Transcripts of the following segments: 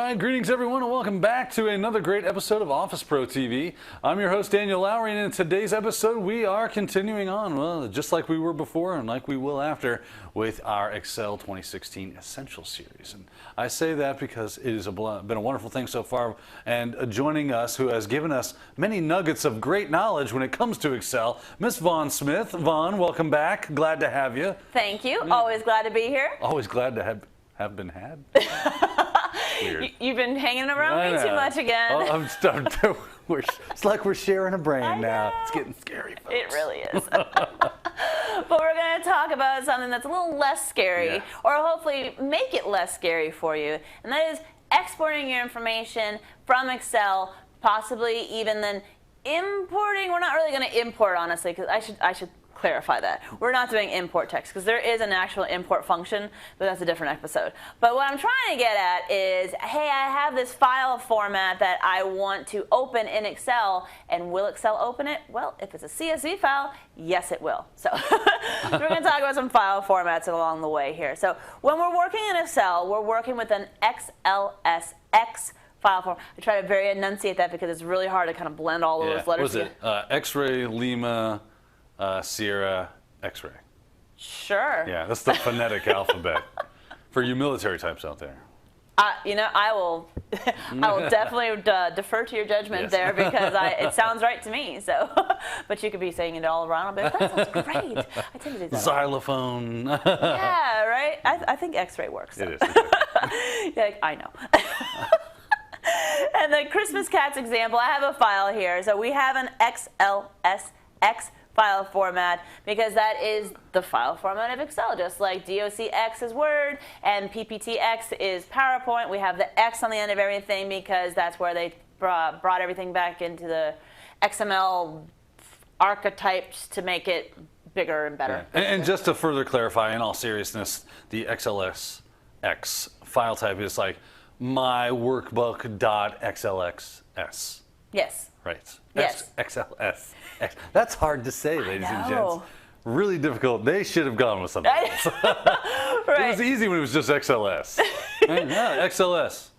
right, greetings everyone and welcome back to another great episode of Office Pro TV. I'm your host Daniel Lowry, and in today's episode we are continuing on, well, just like we were before and like we will after, with our Excel 2016 Essential Series. And I say that because it has been a wonderful thing so far, and joining us, who has given us many nuggets of great knowledge when it comes to Excel, Miss Vaughn Smith. Vaughn, welcome back. Glad to have you. Thank you. Always glad to be here. Always glad to have been had. You've been hanging around me too much again. Oh, I'm starting to. It's like we're sharing a brain now. It's getting scary, folks. It really is. But we're going to talk about something that's a little less scary, or hopefully make it less scary for you, and that is exporting your information from Excel, possibly even then importing. We're not really going to import, honestly, because I should clarify that. We're not doing import text because there is an actual import function, but that's a different episode. But what I'm trying to get at is, hey, I have this file format that I want to open in Excel, and will Excel open it? Well, if it's a CSV file, yes it will. So we're going to talk about some file formats along the way here. So when we're working in Excel, we're working with an XLSX file form. I try to very enunciate that because it's really hard to kind of blend all of those letters. Was it X-ray, Lima, Sierra, X-ray? Sure. Yeah, that's the phonetic alphabet for you military types out there. You know, I will definitely defer to your judgment there, because it sounds right to me. So, but you could be saying it all around. I'll be like, that sounds great. I tend to do that. Xylophone. Yeah, right. I think X-ray works. So. It is. Exactly. Yeah, I know. And the Christmas cats example, I have a file here. So we have an XLSX file format because that is the file format of Excel, just like DOCX is Word and PPTX is PowerPoint. We have the X on the end of everything because that's where they brought everything back into the XML archetypes to make it bigger and better. Yeah. And just to further clarify, in all seriousness, the XLSX file type is like my workbook.xlxs. Yes. Right. Yes. XLS. That's hard to say, ladies and gents. Really difficult. They should have gone with something else. Right. It was easy when it was just XLS. Right? Yeah, XLS.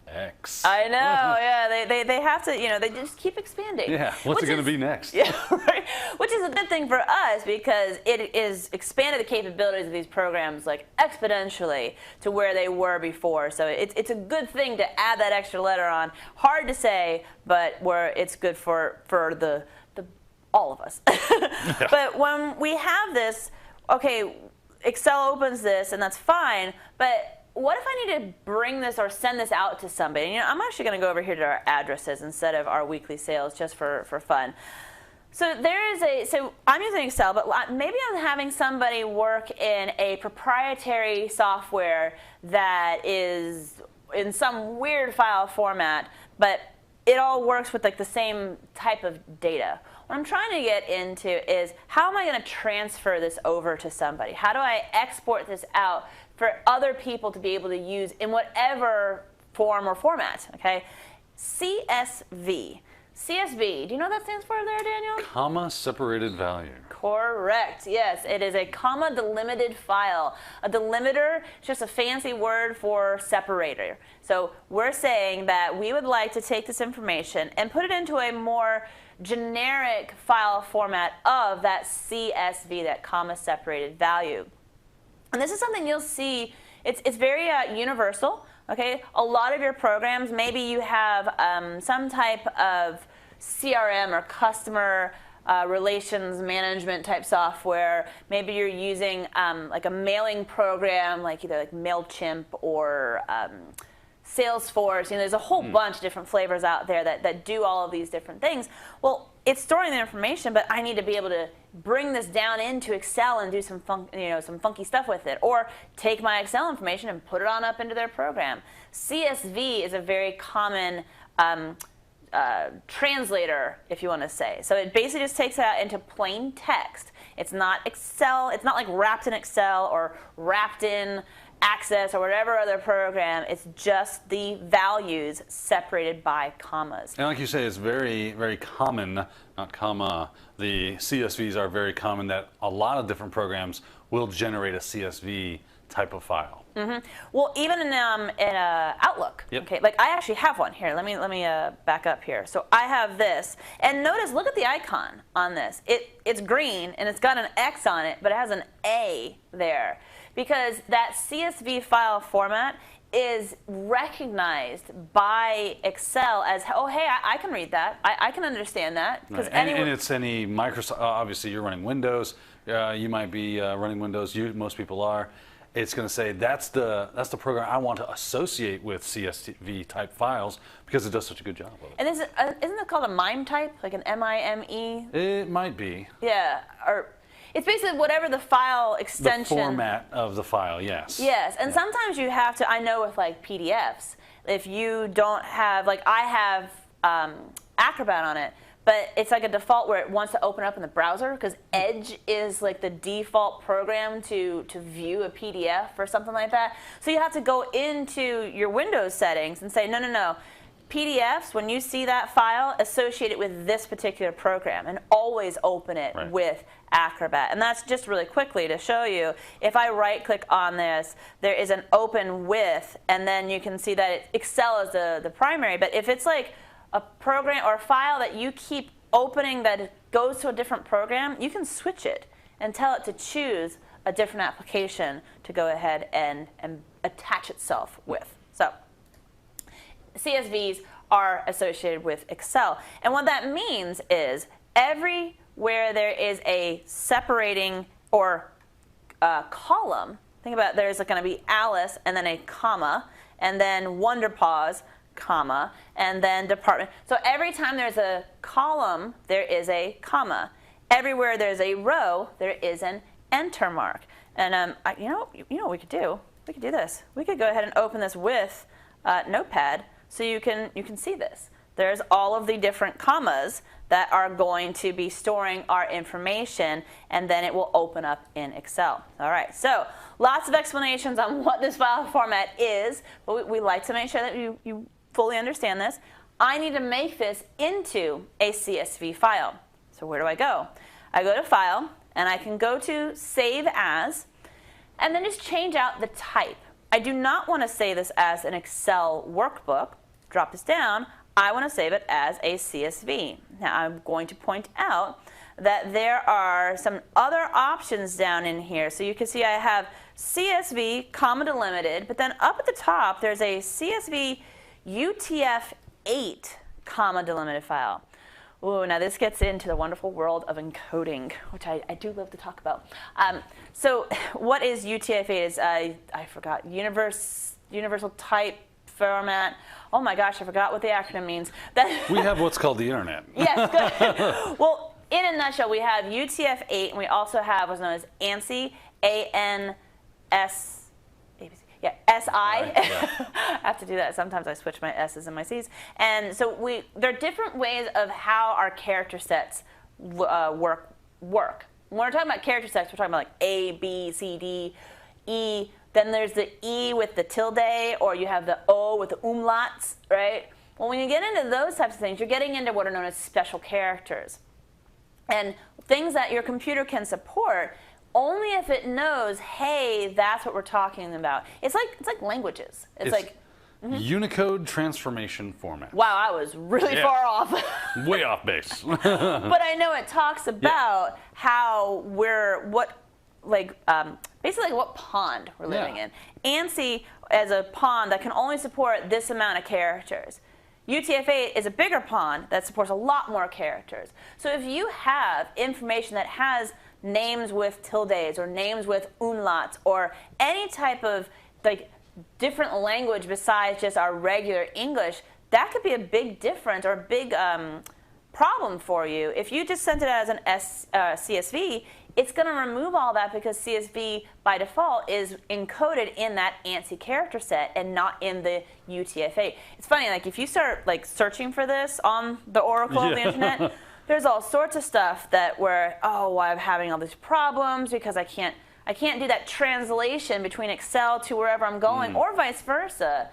X. I know, yeah. They have to, you know, they just keep expanding. Yeah, what's it going to be next? Yeah, right. Which is a good thing for us because it is expanded the capabilities of these programs like exponentially to where they were before. So it's a good thing to add that extra letter on. Hard to say, but where it's good for the all of us. Yeah. But when we have this, okay, Excel opens this and that's fine, but what if I need to bring this or send this out to somebody? You know, I'm actually going to go over here to our addresses instead of our weekly sales just for fun. So so I'm using Excel, but maybe I'm having somebody work in a proprietary software that is in some weird file format, but it all works with like the same type of data. What I'm trying to get into is, how am I going to transfer this over to somebody? How do I export this out for other people to be able to use in whatever form or format? Okay, CSV. CSV, do you know what that stands for there, Daniel? Comma separated value. Correct, yes. It is a comma delimited file. A delimiter is just a fancy word for separator. So we're saying that we would like to take this information and put it into a more generic file format of that CSV, that comma separated value. And this is something you'll see, it's very universal. Okay, a lot of your programs, maybe you have some type of CRM or customer relations management type software. Maybe you're using like a mailing program, like either like MailChimp or Salesforce. You know, there's a whole bunch of different flavors out there that do all of these different things. Well, it's storing the information, but I need to be able to bring this down into Excel and do some funky stuff with it, or take my Excel information and put it on up into their program. CSV is a very common translator, if you want to say. So it basically just takes it out into plain text. It's not Excel. It's not like wrapped in Excel or wrapped in Access or whatever other program. It's just the values separated by commas. And like you say, it's very, very common, not comma. The CSVs are very common that a lot of different programs will generate a CSV type of file. Well, even in Outlook, Yep. okay, like I actually have one here. Let me back up here. So I have this, and notice, look at the icon on this. It's green and it's got an X on it, but it has an A there because that CSV file format is recognized by Excel as, oh, hey, I can read that. I can understand that. Right. And it's any Microsoft, obviously you're running Windows, you might be running Windows, most people are. It's going to say that's the program I want to associate with CSV type files because it does such a good job of it. And isn't it called a MIME type, like an MIME? It might be. Yeah, or it's basically whatever the file extension. The format of the file, yes. Yes, and sometimes you have to, I know with like PDFs, if you don't have, like I have Acrobat on it, but it's like a default where it wants to open up in the browser because Edge is like the default program to view a PDF or something like that. So you have to go into your Windows settings and say, no. PDFs, when you see that file, associate it with this particular program and always open it with Acrobat. And that's just really quickly to show you. If I right click on this, there is an open with, and then you can see that Excel is the primary. But if it's like a program or a file that you keep opening that goes to a different program, you can switch it and tell it to choose a different application to go ahead and attach itself with. So CSVs are associated with Excel. And what that means is everywhere there is a separating or column, think about it, there's going to be Alice and then a comma, and then WonderPaws, comma, and then department. So every time there's a column, there is a comma. Everywhere there's a row, there is an enter mark. And you know what we could do? We could do this. We could go ahead and open this with Notepad so you can see this. There's all of the different commas that are going to be storing our information, and then it will open up in Excel. All right, so lots of explanations on what this file format is, but we like to make sure that you fully understand this. I need to make this into a CSV file. So where do I go? I go to File, and I can go to Save As, and then just change out the type. I do not want to save this as an Excel workbook. Drop this down. I want to save it as a CSV. Now I'm going to point out that there are some other options down in here. So you can see I have CSV, comma delimited, but then up at the top there's a CSV UTF-8, comma delimited file. Ooh, now this gets into the wonderful world of encoding, which I do love to talk about. So what is UTF-8? Is I forgot, Universal Type Format. Oh my gosh, I forgot what the acronym means. We have what's called the internet. Yes, good. Well, in a nutshell, we have UTF-8, and we also have what's known as ANSI, A-N-S. Yeah, S-I. Yeah. I have to do that. Sometimes I switch my S's and my C's. And so there are different ways of how our character sets work. When we're talking about character sets, we're talking about like A, B, C, D, E. Then there's the E with the tilde, or you have the O with the umlauts, right? Well, when you get into those types of things, you're getting into what are known as special characters. And things that your computer can support only if it knows, hey, that's what we're talking about. It's like languages. It's like Unicode transformation format. Wow, I was really far off. Way off base. But I know it talks about how basically what pond we're living in. ANSI as a pond that can only support this amount of characters. UTF-8 is a bigger pond that supports a lot more characters. So if you have information that has names with tildes or names with umlauts or any type of like different language besides just our regular English, that could be a big difference or a big problem for you. If you just sent it as an CSV, it's going to remove all that because CSV by default is encoded in that ANSI character set and not in the UTF-8. It's funny, like if you start like searching for this on the Oracle of the internet, there's all sorts of stuff that I'm having all these problems because I can't do that translation between Excel to wherever I'm going or vice versa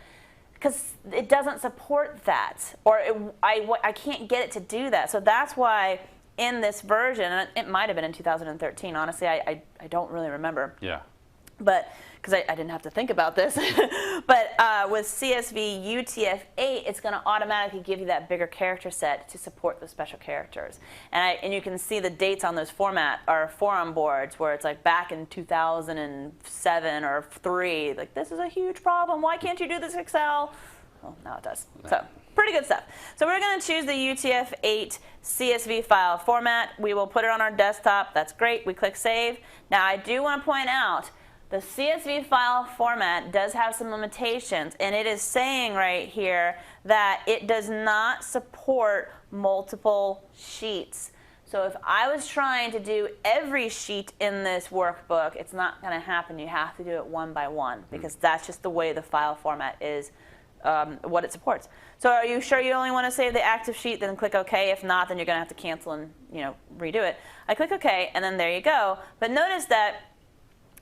because it doesn't support that or I can't get it to do that. So that's why in this version, and it might have been in 2013, honestly, I don't really remember. Yeah. But because I didn't have to think about this, but with CSV UTF-8, it's going to automatically give you that bigger character set to support the special characters. And you can see the dates on those forum boards where it's like back in 2007 or 3, like this is a huge problem. Why can't you do this Excel? Well, now it does. So pretty good stuff. So we're going to choose the UTF-8 CSV file format. We will put it on our desktop. That's great. We click Save. Now I do want to point out the CSV file format does have some limitations, and it is saying right here that it does not support multiple sheets. So if I was trying to do every sheet in this workbook, it's not going to happen. You have to do it one by one because that's just the way the file format is, what it supports. So are you sure you only want to save the active sheet? Then click OK. If not, then you're going to have to cancel and redo it. I click OK, and then there you go. But notice that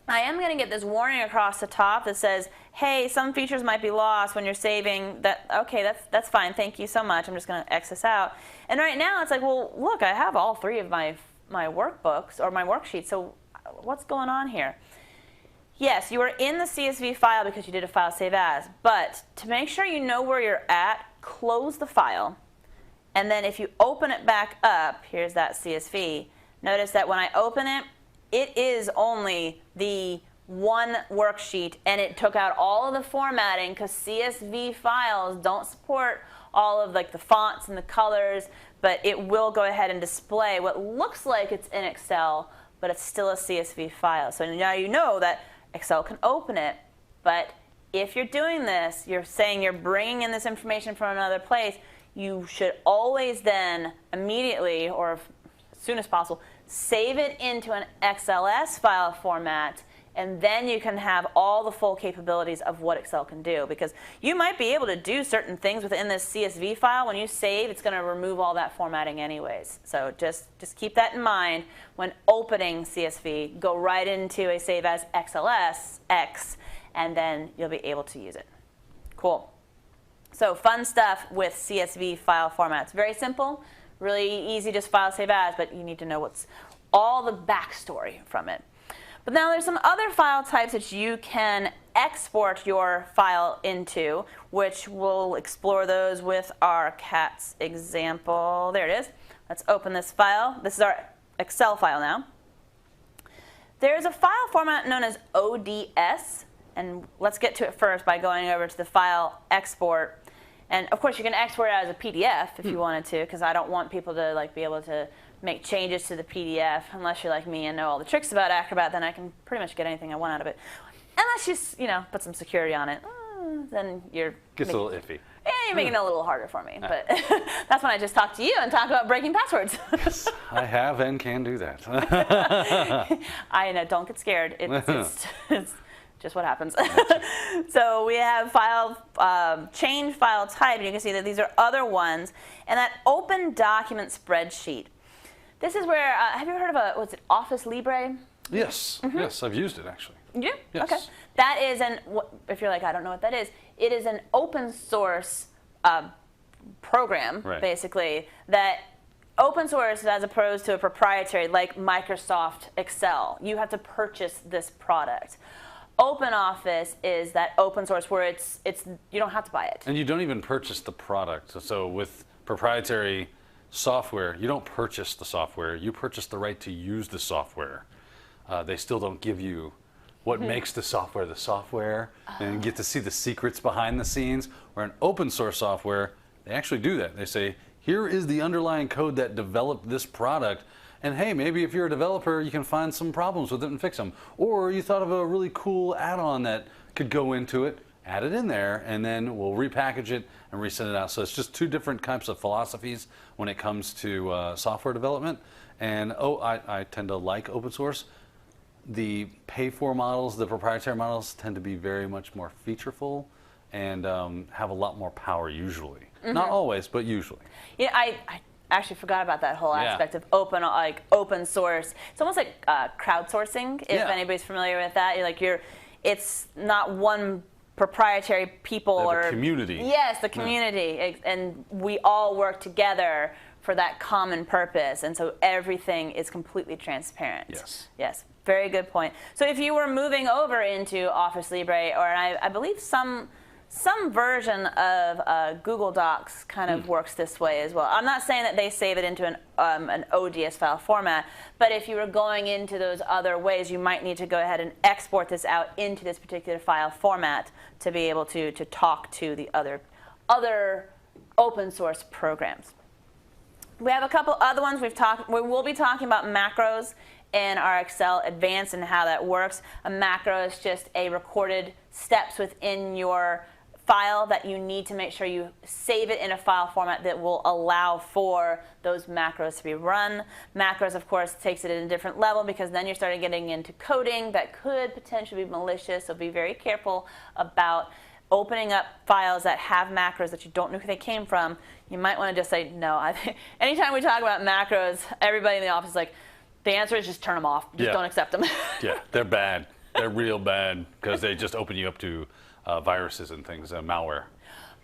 I am going to get this warning across the top that says, hey, some features might be lost when you're saving. Okay, that's fine. Thank you so much. I'm just going to X this out. And right now it's like, well, look, I have all 3 of my workbooks or my worksheets. So what's going on here? Yes, you are in the CSV file because you did a file save as. But to make sure you know where you're at, close the file. And then if you open it back up, here's that CSV. Notice that when I open it, it is only the one worksheet, and it took out all of the formatting because CSV files don't support all of the fonts and the colors, but it will go ahead and display what looks like it's in Excel, but it's still a CSV file. So now you know that Excel can open it, but if you're doing this, you're saying you're bringing in this information from another place, you should always then immediately, or as soon as possible, save it into an XLS file format, and then you can have all the full capabilities of what Excel can do. Because you might be able to do certain things within this CSV file. When you save, it's going to remove all that formatting anyways. So just keep that in mind when opening CSV. Go right into a Save as XLS, X, and then you'll be able to use it. Cool. So fun stuff with CSV file formats. Very simple. Really easy, just file save as, but you need to know what's all the backstory from it. But now there's some other file types that you can export your file into, which we'll explore those with our CATS example. There it is. Let's open this file. This is our Excel file now. There's a file format known as ODS, and let's get to it first by going over to the file export. And of course, you can export it as a PDF if you wanted to, because I don't want people to be able to make changes to the PDF unless you're like me and know all the tricks about Acrobat. Then I can pretty much get anything I want out of it, unless you put some security on it. Then you're gets a little iffy. Yeah, you're making it a little harder for me. But that's when I just talk to you and talk about breaking passwords. Yes, I have and can do that. I know. Don't get scared. It's just what happens. So we have change file type, and you can see that these are other ones. And that open document spreadsheet. This is where, have you heard of what's it, Office Libre? Yes, yes, I've used it actually. You do? Yes. Okay. That is if you're like, I don't know what that is, it is an open source program, basically, that open source as opposed to a proprietary like Microsoft Excel. You have to purchase this product. OpenOffice is that open source where it's you don't have to buy it. And you don't even purchase the product. So with proprietary software, you don't purchase the software. You purchase the right to use the software. They still don't give you what makes the software, and you get to see the secrets behind the scenes. Where in open source software, they actually do that. They say, here is the underlying code that developed this product. And hey, maybe if you're a developer, you can find some problems with it and fix them. Or you thought of a really cool add-on that could go into it, add it in there, and then we'll repackage it and resend it out. So it's just two different types of philosophies when it comes to software development. And I tend to like open source. The pay-for models, the proprietary models, tend to be very much more featureful and have a lot more power usually. Not always, but usually. Yeah, I actually forgot about that whole aspect of open source. It's almost like crowdsourcing, if anybody's familiar with that. It's not one proprietary people or community. Yes, the community, and we all work together for that common purpose, and so everything is completely transparent. Yes. Yes. Very good point. So if you were moving over into Office Libre, or I believe some version of Google Docs kind of works this way as well. I'm not saying that they save it into an ODS file format, but if you were going into those other ways, you might need to go ahead and export this out into this particular file format to be able to talk to the other open source programs. We have a couple other ones. We will be talking about macros in our Excel Advanced and how that works. A macro is just a recorded steps within your file that you need to make sure you save it in a file format that will allow for those macros to be run. Macros, of course, takes it at a different level because then you're starting getting into coding that could potentially be malicious, so be very careful about opening up files that have macros that you don't know who they came from. You might want to just say, no. Anytime we talk about macros, everybody in the office is like, the answer is just turn them off. Just don't accept them. Yeah, they're bad. They're real bad because they just open you up to viruses and things, malware.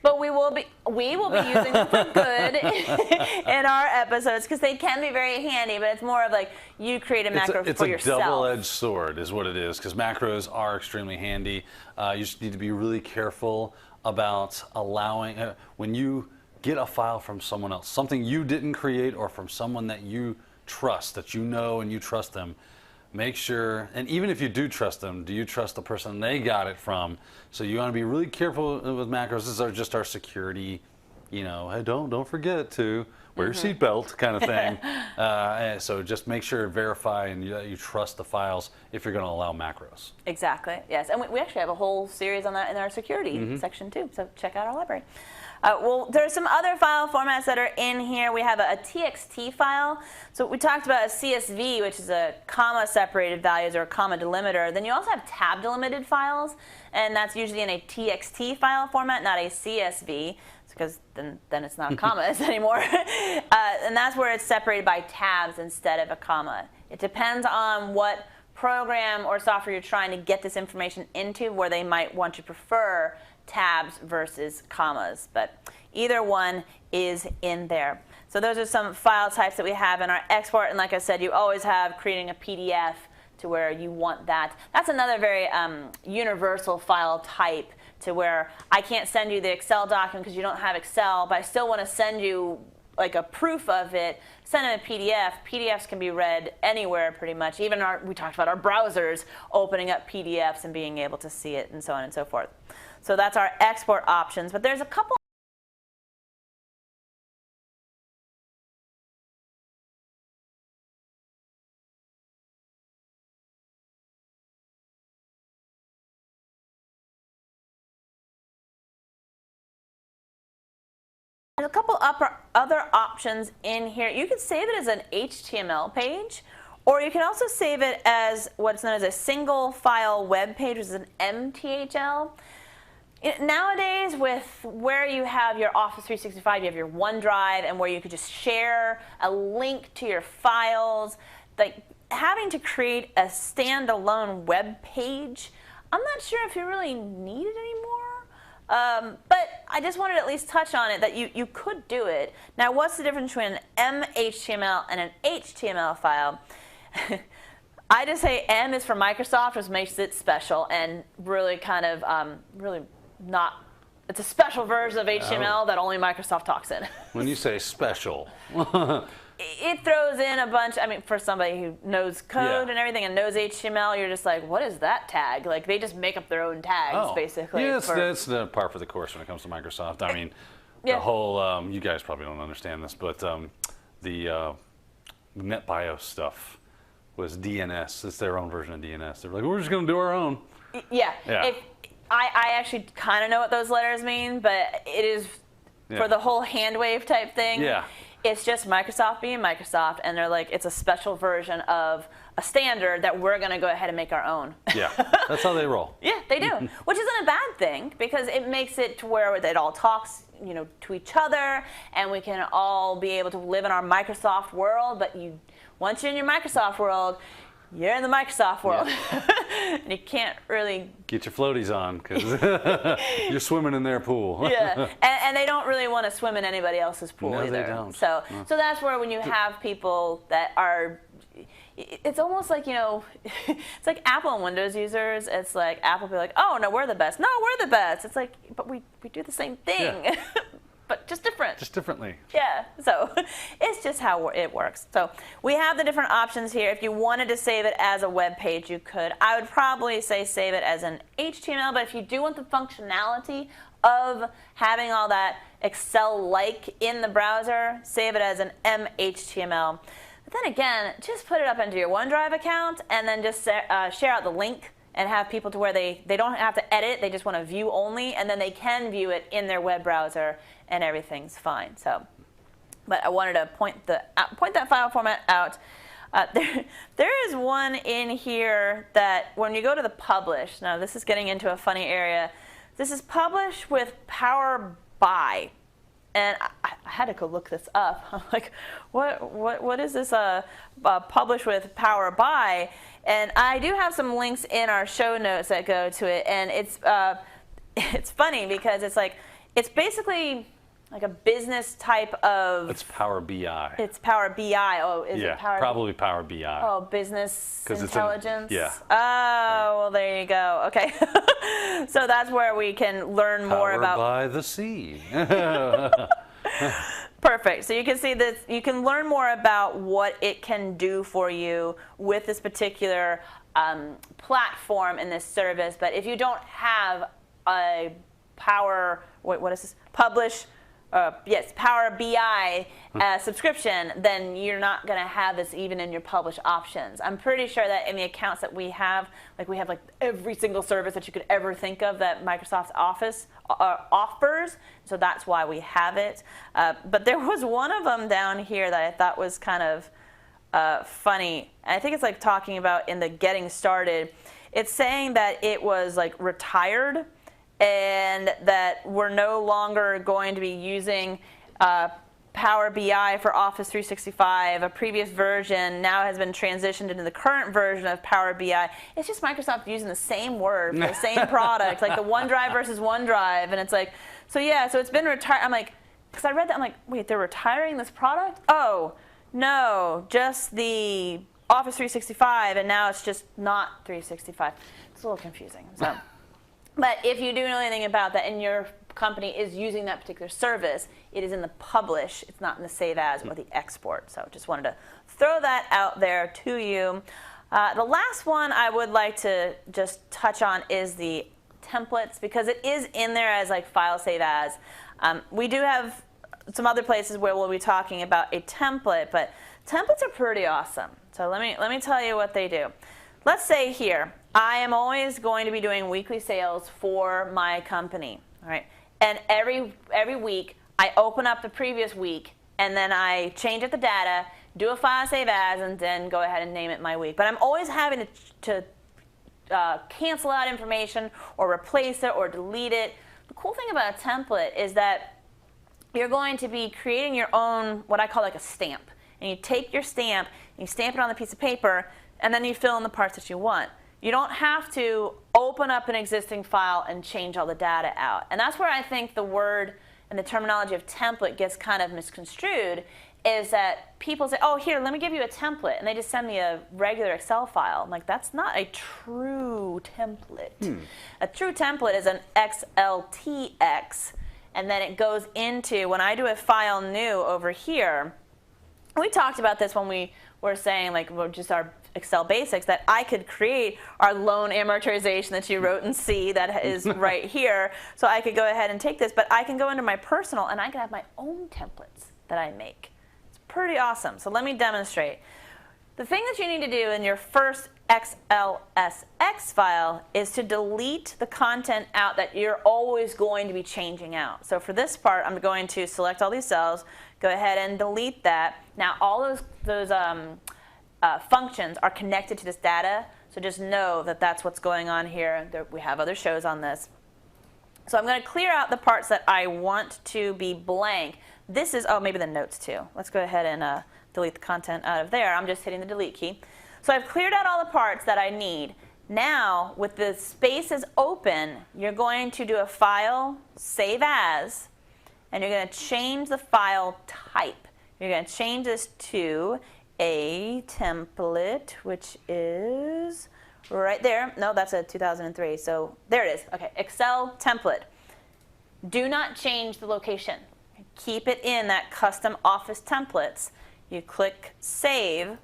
But we will be using them for good in our episodes because they can be very handy. But it's more of like you create a macro for yourself. It's a double-edged sword, is what it is, because macros are extremely handy. You just need to be really careful about allowing when you get a file from someone else, something you didn't create, or from someone that you trust, that you know and you trust them. Make sure, and even if you do trust them, do you trust the person they got it from? So you want to be really careful with macros. This is just our security, hey, don't forget to wear your seatbelt kind of thing. So just make sure, verify, and you trust the files if you're going to allow macros. Exactly, yes. And we actually have a whole series on that in our security section too, so check out our library. Well, there's some other file formats that are in here. We have a TXT file. So we talked about a CSV, which is a comma-separated values or a comma delimiter. Then you also have tab-delimited files, and that's usually in a TXT file format, not a CSV, because then it's not commas anymore. And that's where it's separated by tabs instead of a comma. It depends on what program or software you're trying to get this information into, where they might want to prefer tabs versus commas, but either one is in there. So those are some file types that we have in our export, and like I said, you always have creating a PDF to where you want that. That's another very universal file type, to where I can't send you the Excel document because you don't have Excel, but I still want to send you like a proof of it. Send them a PDF. PDFs can be read anywhere pretty much. Even we talked about our browsers opening up PDFs and being able to see it and so on and so forth. So that's our export options, but there's a couple other options in here. You can save it as an HTML page, or you can also save it as what's known as a single file web page, which is an MTHL. Nowadays, with where you have your Office 365, you have your OneDrive, and where you could just share a link to your files, like having to create a standalone web page, I'm not sure if you really need it anymore. But I just wanted to at least touch on it, that you could do it. Now, what's the difference between an MHTML and an HTML file? I just say M is for Microsoft, which makes it special and really kind of really not. It's a special version of HTML that only Microsoft talks in. When you say special, it throws in a bunch. I mean, for somebody who knows code and everything and knows HTML, you're just like, what is that tag? Like, they just make up their own tags, basically. Yeah, that's the part for the course when it comes to Microsoft. I mean, the whole, you guys probably don't understand this, but the NetBIOS stuff was DNS. It's their own version of DNS. They're like, we're just going to do our own. Yeah. I actually kind of know what those letters mean, but it is for the whole hand wave type thing. Yeah. It's just Microsoft being Microsoft, and they're like, it's a special version of a standard that we're going to go ahead and make our own. Yeah, that's how they roll. Yeah, they do, which isn't a bad thing, because it makes it to where it all talks, to each other, and we can all be able to live in our Microsoft world. But once you're in your Microsoft world, you're in the Microsoft world. And you can't really get your floaties on, because you're swimming in their pool. Yeah, and they don't really want to swim in anybody else's pool either. They don't. So that's where when you have people that are, it's almost like, it's like Apple and Windows users. It's like Apple be like, oh, no, we're the best. No, we're the best. It's like, but we do the same thing, Yeah. but just different. Just differently. Yeah, so it's just how it works. So we have the different options here. If you wanted to save it as a web page, you could. I would probably say save it as an HTML, but if you do want the functionality of having all that Excel-like in the browser, save it as an MHTML. But then again, just put it up into your OneDrive account and then just share out the link and have people to where they don't have to edit, they just want to view only, and then they can view it in their web browser and everything's fine. So, but I wanted to point that file format out. There is one in here that when you go to the publish, now this is getting into a funny area. This is publish with Power BI. And I had to go look this up. I'm like, what is this publish with Power BI? And I do have some links in our show notes that go to it. And it's funny because it's basically like a business type of. It's Power BI. It's Power BI. Oh, is it Power? Probably Power BI. Oh, business intelligence. Yeah. Oh, well, there you go. Okay. So that's where we can learn more about. Powered by the sea. Perfect. So you can see that you can learn more about what it can do for you with this particular platform in this service. But if you don't have a Power BI subscription, then you're not going to have this even in your publish options. I'm pretty sure that in the accounts that we have like every single service that you could ever think of that Microsoft Office offers. So that's why we have it. But there was one of them down here that I thought was kind of funny. I think it's like talking about in the getting started. It's saying that it was like retired, and that we're no longer going to be using Power BI for Office 365. A previous version now has been transitioned into the current version of Power BI. It's just Microsoft using the same word for the same product, like the OneDrive versus OneDrive. And it's like, so it's been retired. I'm like, because I read that, I'm like, wait, they're retiring this product? Oh, no, just the Office 365, and now it's just not 365. It's a little confusing. So. But if you do know anything about that and your company is using that particular service, it is in the publish. It's not in the save as or the export. So just wanted to throw that out there to you. The last one I would like to just touch on is the templates, because it is in there as like file save as. We do have some other places where we'll be talking about a template, but templates are pretty awesome. So let me tell you what they do. Let's say here, I am always going to be doing weekly sales for my company, all right? And every week, I open up the previous week, and then I change up the data, do a file save as, and then go ahead and name it my week. But I'm always having to cancel out information or replace it or delete it. The cool thing about a template is that you're going to be creating your own, what I call like a stamp. And you take your stamp, and you stamp it on the piece of paper, and then you fill in the parts that you want. You don't have to open up an existing file and change all the data out. And that's where I think the word and the terminology of template gets kind of misconstrued, is that people say, oh, here, let me give you a template. And they just send me a regular Excel file. I'm like, that's not a true template. A true template is an XLTX. And then it goes into, when I do a file new over here, we talked about this when we were saying, like, just our Excel basics, that I could create our loan amortization that you wrote in C that is right here. So I could go ahead and take this, but I can go into my personal and I can have my own templates that I make. It's pretty awesome. So let me demonstrate. The thing that you need to do in your first XLSX file is to delete the content out that you're always going to be changing out. So for this part, I'm going to select all these cells, go ahead and delete that. Now all those functions are connected to this data, so just know that that's what's going on here. We have other shows on this. So I'm going to clear out the parts that I want to be blank. This is, oh, maybe the notes too. Let's go ahead and delete the content out of there. I'm just hitting the delete key. So I've cleared out all the parts that I need. Now, with the spaces open, you're going to do a file, save as, and you're going to change the file type. You're going to change this to a template, which is right there. No, that's a 2003. So there it is. Okay, Excel template. Do not change the location. Keep it in that custom office templates. You click Save.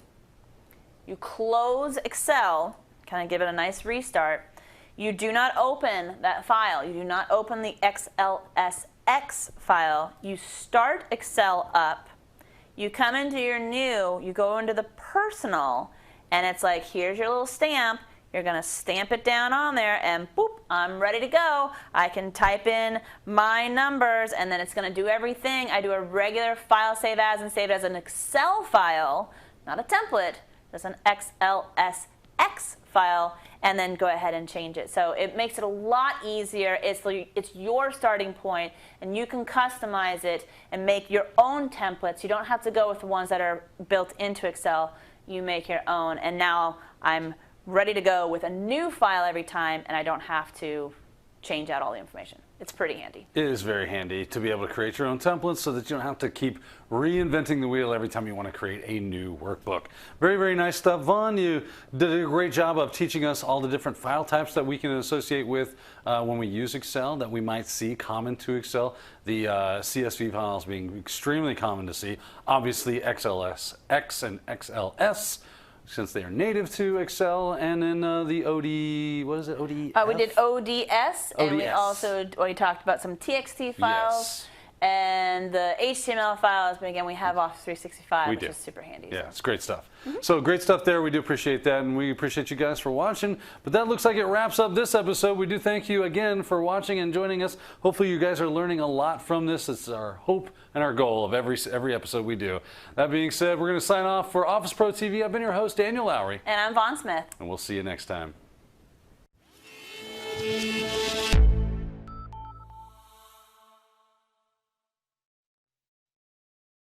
You close Excel, kind of give it a nice restart. You do not open that file. You do not open the XLSX file. You start Excel up. You come into your new, you go into the personal, and it's like, here's your little stamp. You're going to stamp it down on there, and boop, I'm ready to go. I can type in my numbers, and then it's going to do everything. I do a regular file save as and save it as an Excel file, not a template, just an XLSX file, and then go ahead and change it. So it makes it a lot easier. It's your starting point, and you can customize it and make your own templates. You don't have to go with the ones that are built into Excel. You make your own, and now I'm ready to go with a new file every time, and I don't have to change out all the information. It's pretty handy. It is very handy to be able to create your own templates so that you don't have to keep reinventing the wheel every time you want to create a new workbook. Very, very nice stuff. Vaughn, you did a great job of teaching us all the different file types that we can associate with when we use Excel that we might see common to Excel. The CSV files being extremely common to see. Obviously XLSX and XLS, since they are native to Excel, and then the OD, what is it, ODF? We did ODS, and we talked about some TXT files. Yes. And the HTML files, but again, we have Office 365, which is super handy. Yeah, it's great stuff. So great stuff there. We do appreciate that, and we appreciate you guys for watching. But that looks like it wraps up this episode. We do thank you again for watching and joining us. Hopefully you guys are learning a lot from this. It's our hope and our goal of every episode we do. That being said, we're going to sign off for Office Pro TV. I've been your host, Daniel Lowry. And I'm Vaughn Smith. And we'll see you next time.